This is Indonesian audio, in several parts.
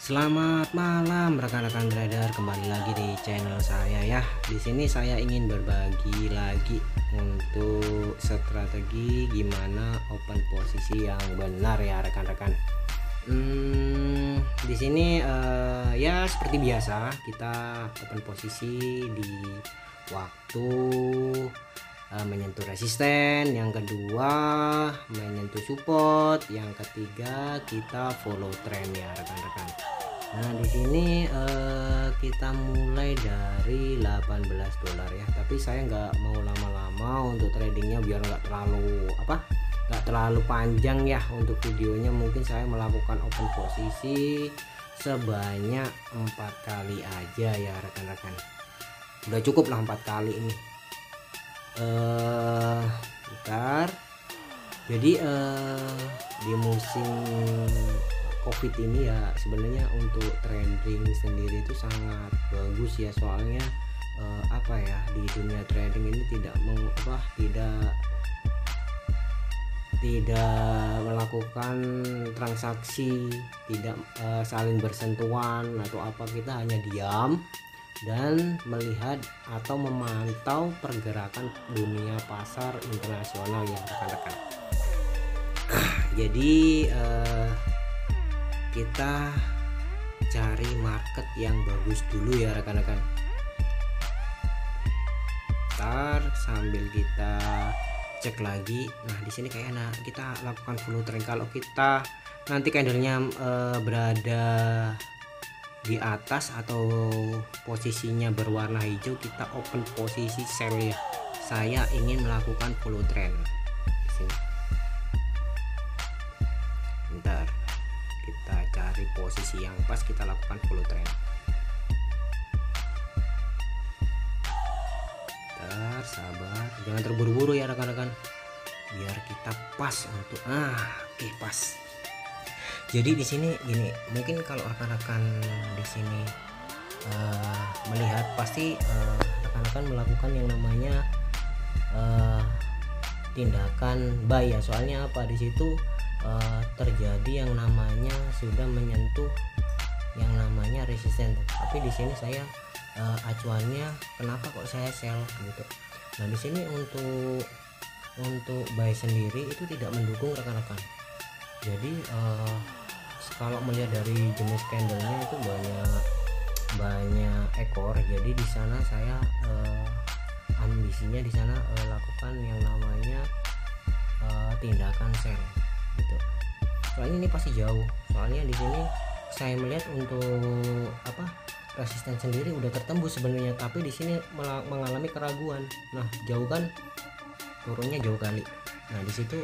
Selamat malam rekan-rekan trader, kembali lagi di channel saya ya. Di sini saya ingin berbagi lagi untuk strategi gimana open posisi yang benar ya rekan-rekan. Di sini ya seperti biasa kita open posisi di waktu menyentuh resisten, yang kedua menyentuh support, yang ketiga kita follow trend ya rekan-rekan. Nah di sini kita mulai dari $18 ya, tapi saya nggak mau lama-lama untuk tradingnya biar nggak terlalu panjang ya untuk videonya. Mungkin saya melakukan open posisi sebanyak 4 kali aja ya rekan-rekan, udah cukup lah 4 kali ini. Bentar. Jadi di musim COVID ini ya sebenarnya untuk trading sendiri itu sangat bagus ya, soalnya di dunia trading ini tidak melakukan transaksi, tidak saling bersentuhan atau apa, kita hanya diam dan melihat atau memantau pergerakan dunia pasar internasional ya rekan-rekan. Jadi kita cari market yang bagus dulu ya rekan-rekan. Ntar sambil kita cek lagi. Nah di sini kayaknya kita lakukan follow trend. Kalau kita nanti candlenya berada di atas atau posisinya berwarna hijau, kita open posisi sell ya. Saya ingin melakukan follow trend di sini. Bentar, kita cari posisi yang pas, kita lakukan follow trend. Bentar, sabar, jangan terburu-buru ya rekan-rekan, biar kita pas untuk oke, pas. Jadi di sini gini, mungkin kalau rekan-rekan di sini melihat pasti rekan-rekan melakukan yang namanya tindakan buy ya. Soalnya apa, di situ terjadi yang namanya sudah menyentuh yang namanya resisten. Tapi di sini saya acuannya kenapa kok saya sell gitu. Nah di sini untuk buy sendiri itu tidak mendukung rekan-rekan. Jadi kalau melihat dari jenis candlenya itu banyak ekor, jadi di sana saya ambisinya di sana lakukan yang namanya tindakan sell gitu. Soalnya ini pasti jauh, soalnya di sini saya melihat untuk resisten sendiri udah tertembus sebenarnya, tapi di sini mengalami keraguan. Nah jauh kan, turunnya jauh kali. Nah di situ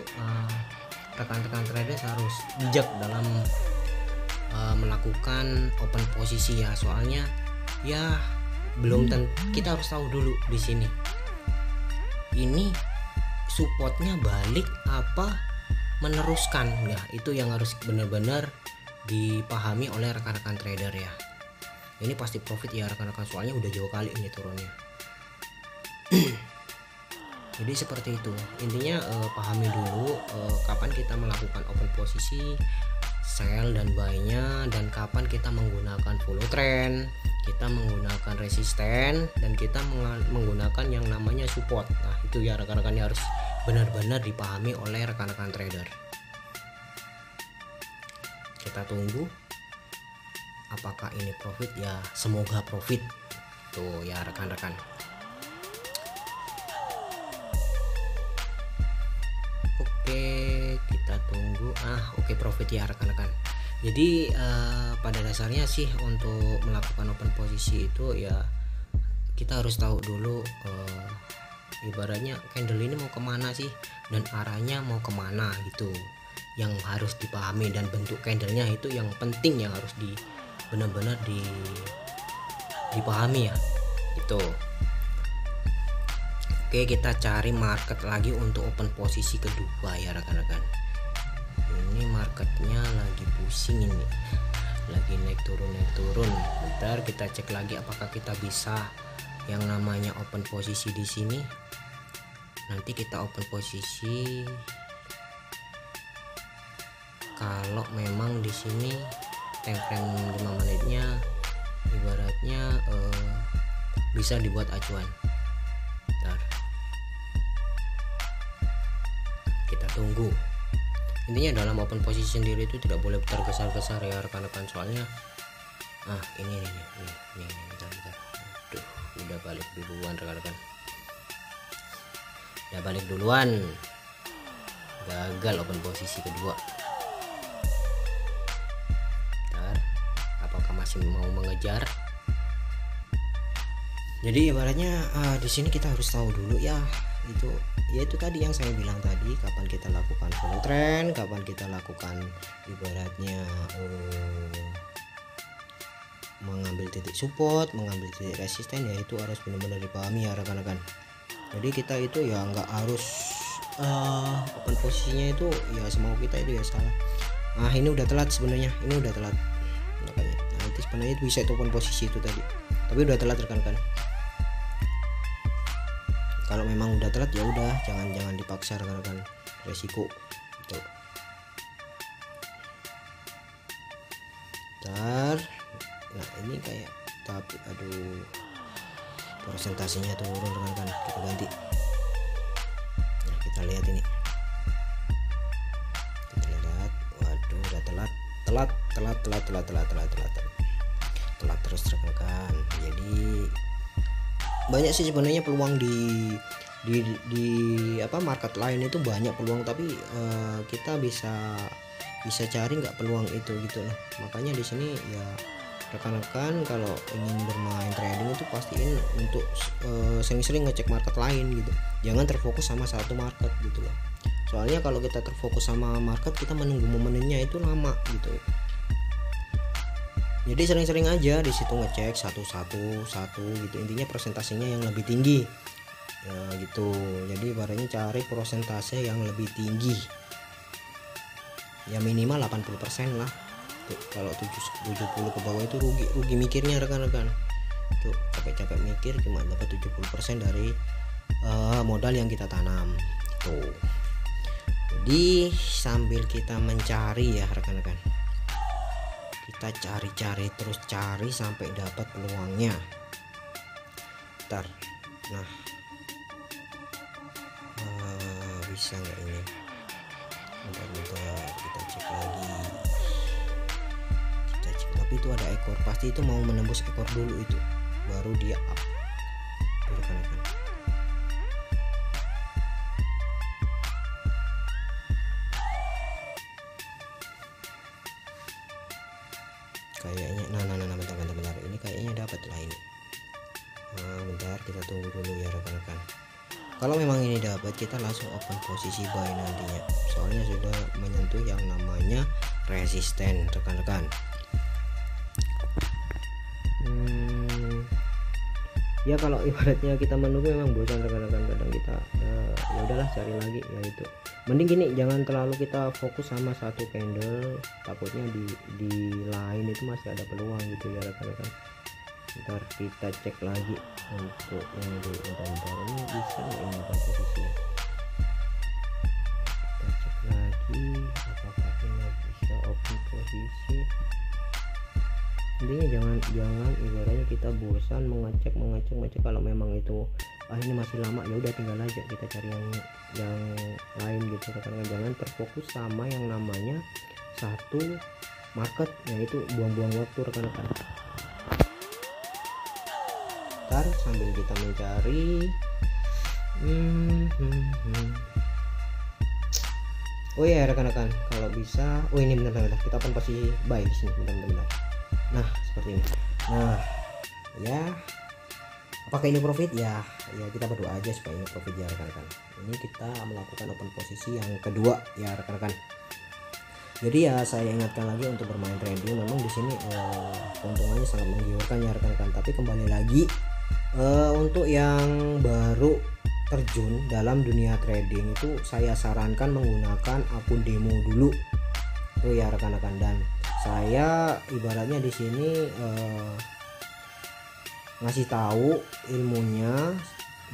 rekan-rekan traders harus bijak dalam melakukan open posisi ya. Soalnya ya kita harus tahu dulu di sini ini supportnya balik apa meneruskan ya, itu yang harus benar-benar dipahami oleh rekan-rekan trader ya. Ini pasti profit ya rekan-rekan, soalnya udah jauh kali ini turunnya. Jadi seperti itu intinya, pahami dulu kapan kita melakukan open posisi, sell dan buy-nya, dan kapan kita menggunakan follow trend, kita menggunakan resisten, dan kita menggunakan yang namanya support. Nah itu ya rekan-rekan harus benar-benar dipahami oleh rekan-rekan trader. Kita tunggu apakah ini profit ya, semoga profit tuh ya rekan-rekan. Oke, kita tunggu. Oke, profit ya rekan-rekan. Jadi pada dasarnya sih untuk melakukan open posisi itu ya kita harus tahu dulu ibaratnya candle ini mau kemana sih, dan arahnya mau kemana gitu, yang harus dipahami. Dan bentuk candlenya itu yang penting, yang harus benar-benar dipahami ya itu. Oke, kita cari market lagi untuk open posisi kedua ya rekan-rekan. Ini marketnya lagi pusing ini, lagi naik turun. Bentar, kita cek lagi apakah kita bisa yang namanya open posisi di sini. Nanti kita open posisi kalau memang di sini time frame 5 menitnya ibaratnya bisa dibuat acuan. Bentar. Kita tunggu. Intinya dalam open posisi sendiri itu tidak boleh tergesa-gesa ya rekan-rekan, soalnya ini bentar. Aduh, udah balik duluan rekan-rekan, gagal open posisi kedua. Bentar, apakah masih mau mengejar? Jadi ibaratnya di sini kita harus tahu dulu ya, itu tadi yang saya bilang tadi, kapan kita lakukan follow trend, kapan kita lakukan ibaratnya mengambil titik support, mengambil titik resisten, ya itu harus benar-benar dipahami ya rekan-rekan. Jadi kita itu ya nggak harus open posisinya itu ya semau kita itu ya salah. Ini udah telat sebenarnya, makanya itu sebenarnya bisa itu open posisi itu tadi, tapi udah telat rekan-rekan. Kalau memang udah telat ya udah, jangan dipaksa rekan-rekan, resiko gitu. Ntar, nah ini kayak tapi aduh persentasenya turun rekan-rekan, kita ganti. Nah kita lihat ini, waduh udah telat terus rekan-rekan. Jadi banyak sih sebenarnya peluang di market lain itu banyak peluang, tapi kita bisa cari nggak peluang itu gitu loh. Makanya di sini ya rekan-rekan kalau ingin bermain trading itu pastiin untuk sering-sering ngecek market lain gitu, jangan terfokus sama satu market gitu loh. Soalnya kalau kita terfokus sama market, kita menunggu momennya itu lama gitu. Jadi sering-sering aja di situ ngecek satu gitu, intinya presentasinya yang lebih tinggi ya gitu. Jadi barangnya cari persentase yang lebih tinggi ya, minimal 80% lah tuh. Kalau 70 ke bawah itu rugi mikirnya rekan-rekan tuh, capek-capek mikir cuma dapat 70% dari modal yang kita tanam tuh. Jadi sambil kita mencari ya rekan-rekan, kita cari terus sampai dapat peluangnya. Ntar, nah bisa nggak ini? Bentar, kita cek lagi. Tapi itu ada ekor, pasti itu mau menembus ekor dulu itu, baru dia up. Rekan-rekan. Kayaknya bentar, ini kayaknya dapat lah ini. Bentar kita tunggu dulu ya rekan-rekan. Kalau memang ini dapat, kita langsung open posisi buy nantinya, soalnya sudah menyentuh yang namanya resisten rekan-rekan. Ya kalau ibaratnya kita menunggu memang bosan rekan-rekan, kadang kita ya udahlah cari lagi ya itu. Mending gini, jangan terlalu kita fokus sama satu candle, takutnya di lain itu masih ada peluang gitu ya rekan-rekan. Ntar kita cek lagi untuk yang di bentar ini bisa nggak ini open posisinya. Kita cek lagi apakah ini bisa open posisi. Intinya jangan ibaratnya kita bosan mengecek kalau memang itu ini masih lama, ya udah tinggal aja kita cari yang lain gitu rekan-rekan. Jangan terfokus sama yang namanya satu market, yaitu buang-buang waktu rekan-rekan. Ntar sambil kita mencari oh ya rekan-rekan, kalau bisa ini bentar kita open posisi buy di sini bentar. Nah seperti ini. Nah ya, apakah ini profit? Ya kita berdoa aja supaya ini profit ya rekan-rekan. Ini kita melakukan open posisi yang kedua ya rekan-rekan. Jadi ya saya ingatkan lagi, untuk bermain trading memang di sini keuntungannya sangat menggiurkan ya rekan-rekan. Tapi kembali lagi, untuk yang baru terjun dalam dunia trading itu saya sarankan menggunakan akun demo dulu tuh ya rekan-rekan. Dan saya ibaratnya di sini ngasih tahu ilmunya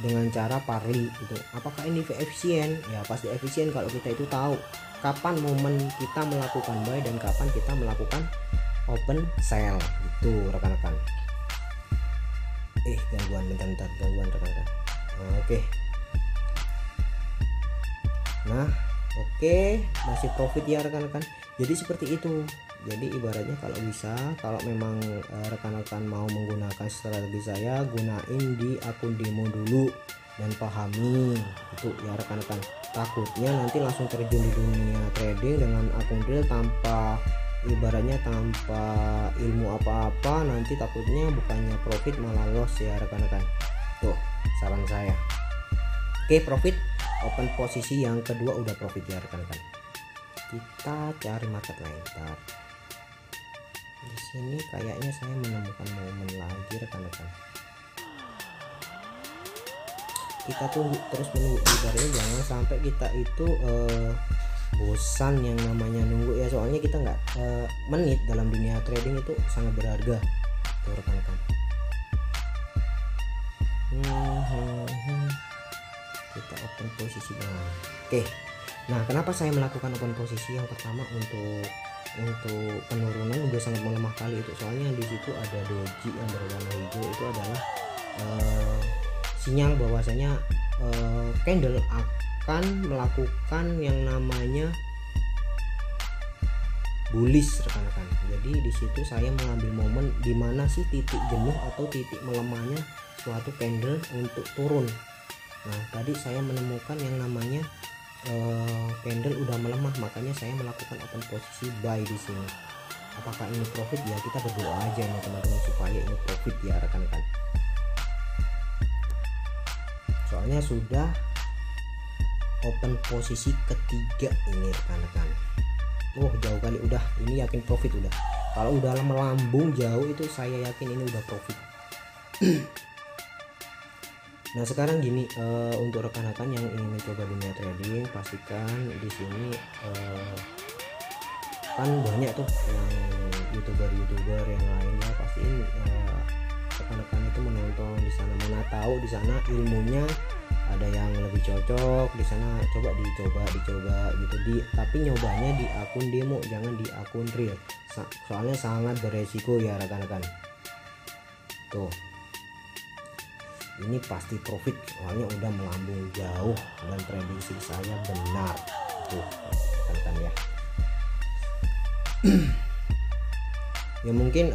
dengan cara parli itu. Apakah ini efisien? Ya pasti efisien kalau kita itu tahu kapan momen kita melakukan buy dan kapan kita melakukan open sell itu rekan-rekan. Gangguan, bentar gangguan rekan-rekan. Oke. Nah, oke, masih profit ya rekan-rekan. Jadi seperti itu. Jadi ibaratnya kalau bisa, kalau memang rekan-rekan mau menggunakan strategi saya, gunain di akun demo dulu dan pahami itu ya rekan-rekan. Takutnya nanti langsung terjun di dunia trading dengan akun real tanpa ibaratnya tanpa ilmu apa-apa, nanti takutnya bukannya profit malah loss ya rekan-rekan. Tuh saran saya. Oke, profit open posisi yang kedua udah profit ya rekan-rekan. Kita cari market lain. Ntar di sini kayaknya saya menemukan momen lagi rekan-rekan. Kita tunggu, terus menunggu ibaratnya jangan sampai kita itu bosan yang namanya nunggu ya, soalnya kita nggak menit dalam dunia trading itu sangat berharga tuh rekan-rekan. Kita open posisi. Oke, nah kenapa saya melakukan open posisi? Yang pertama untuk penurunan udah sangat melemah kali itu, soalnya di situ ada doji yang berwarna hijau, itu adalah sinyal bahwasanya candle akan melakukan yang namanya bullish rekan-rekan. Jadi di situ saya mengambil momen di mana sih titik jenuh atau titik melemahnya suatu candle untuk turun. Nah, tadi saya menemukan yang namanya candle udah melemah, makanya saya melakukan open posisi buy di sini. Apakah ini profit? Ya kita berdoa aja nih teman-teman supaya ini profit ya rekan-rekan. Soalnya sudah open posisi ketiga ini rekan-rekan. Jauh kali, udah ini yakin profit udah. Kalau udah melambung jauh itu saya yakin ini udah profit. Nah sekarang gini, untuk rekan-rekan yang ingin mencoba dunia trading, pastikan di sini kan banyak tuh yang youtuber yang lainnya, pasti rekan-rekan itu menonton di sana, mana tahu di sana ilmunya ada yang lebih cocok di sana, coba dicoba gitu tapi nyobanya di akun demo, jangan di akun real, soalnya sangat beresiko ya rekan-rekan. Tuh ini pasti profit soalnya udah melambung jauh dan prediksi saya benar tuh rekan-rekan ya. Ya mungkin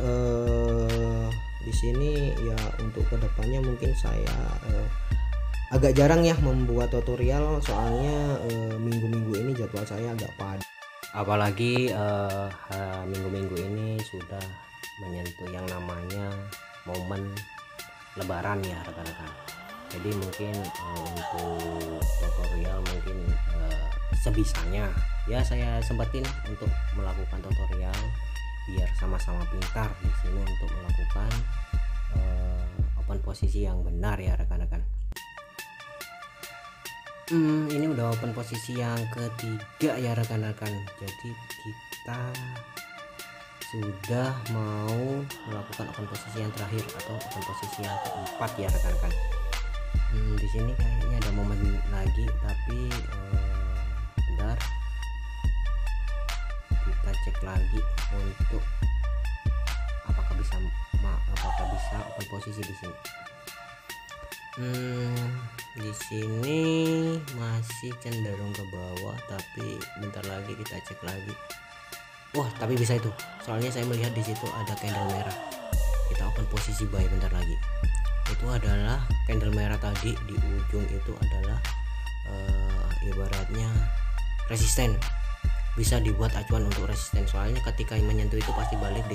di sini ya untuk kedepannya mungkin saya agak jarang ya membuat tutorial, soalnya minggu-minggu ini jadwal saya agak padat, apalagi minggu-minggu ini sudah menyentuh yang namanya momen lebaran ya rekan-rekan. Jadi mungkin untuk tutorial mungkin sebisanya ya saya sempetin untuk melakukan tutorial biar sama-sama pintar di sini untuk melakukan open posisi yang benar ya rekan-rekan. Ini udah open posisi yang ketiga ya rekan-rekan. Jadi kita sudah mau melakukan open posisi yang terakhir atau open posisi yang keempat ya rekan-rekan. Di sini kayaknya ada momen lagi, tapi bentar kita cek lagi untuk apakah bisa open posisi di sini. Di sini masih cenderung ke bawah, tapi bentar lagi kita cek lagi. Wah, tapi bisa itu. Soalnya saya melihat di situ ada candle merah. Kita open posisi buy bentar lagi. Itu adalah candle merah tadi di ujung itu adalah ibaratnya resisten. Bisa dibuat acuan untuk resisten. Soalnya ketika menyentuh itu pasti balik,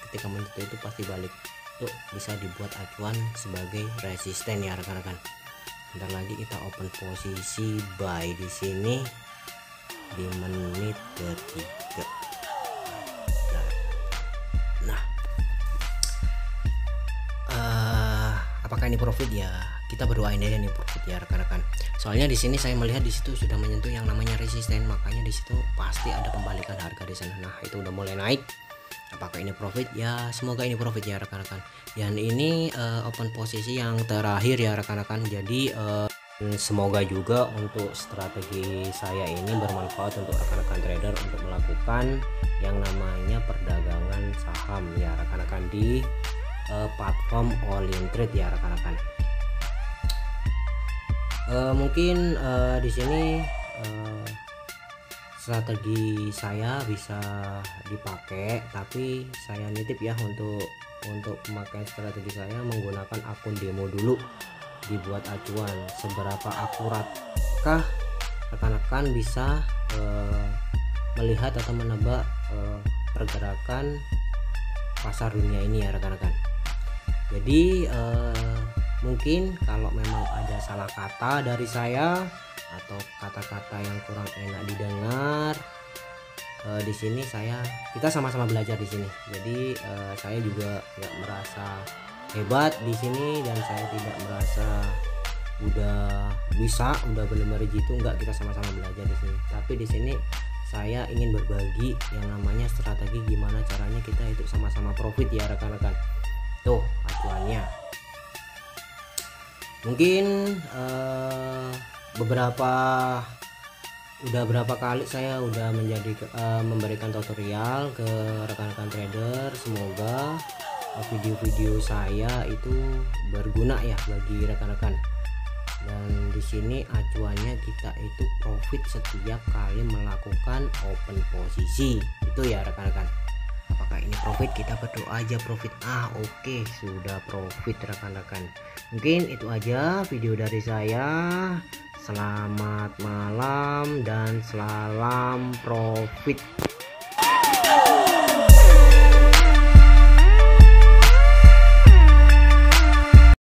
ketika menyentuh itu pasti balik. Tuh bisa dibuat acuan sebagai resisten ya rekan-rekan. Bentar lagi kita open posisi buy di sini di menit ketiga. Apakah ini profit ya? Kita berdoain aja nih profit ya rekan-rekan. Soalnya di sini saya melihat di situ sudah menyentuh yang namanya resisten, makanya di situ pasti ada pembalikan harga di sana. Nah, itu udah mulai naik. Apakah ini profit? Ya, semoga ini profit ya rekan-rekan. Dan ini open posisi yang terakhir ya rekan-rekan. Jadi Semoga juga untuk strategi saya ini bermanfaat untuk rekan-rekan trader untuk melakukan yang namanya perdagangan saham ya rekan-rekan di platform All In Trade ya rekan-rekan. Mungkin di sini strategi saya bisa dipakai, tapi saya nitip ya untuk pemakaian strategi saya menggunakan akun demo dulu, dibuat acuan seberapa akuratkah rekan-rekan bisa melihat atau menebak pergerakan pasar dunia ini ya rekan-rekan. Jadi mungkin kalau memang ada salah kata dari saya atau kata-kata yang kurang enak didengar, di sini kita sama-sama belajar di sini. Jadi saya juga nggak merasa hebat di sini dan saya tidak merasa udah benar-benar jitu, enggak, kita sama-sama belajar di sini. Tapi di sini saya ingin berbagi yang namanya strategi gimana caranya kita itu sama-sama profit ya rekan-rekan. Tuh acuannya. Mungkin udah berapa kali saya udah memberikan tutorial ke rekan-rekan trader. Semoga video-video saya itu berguna ya bagi rekan-rekan. Dan di sini acuannya kita itu profit setiap kali melakukan open posisi itu ya rekan-rekan. Apakah ini profit? Kita berdoa aja profit. Oke, sudah profit rekan-rekan. Mungkin itu aja video dari saya. Selamat malam dan salam profit.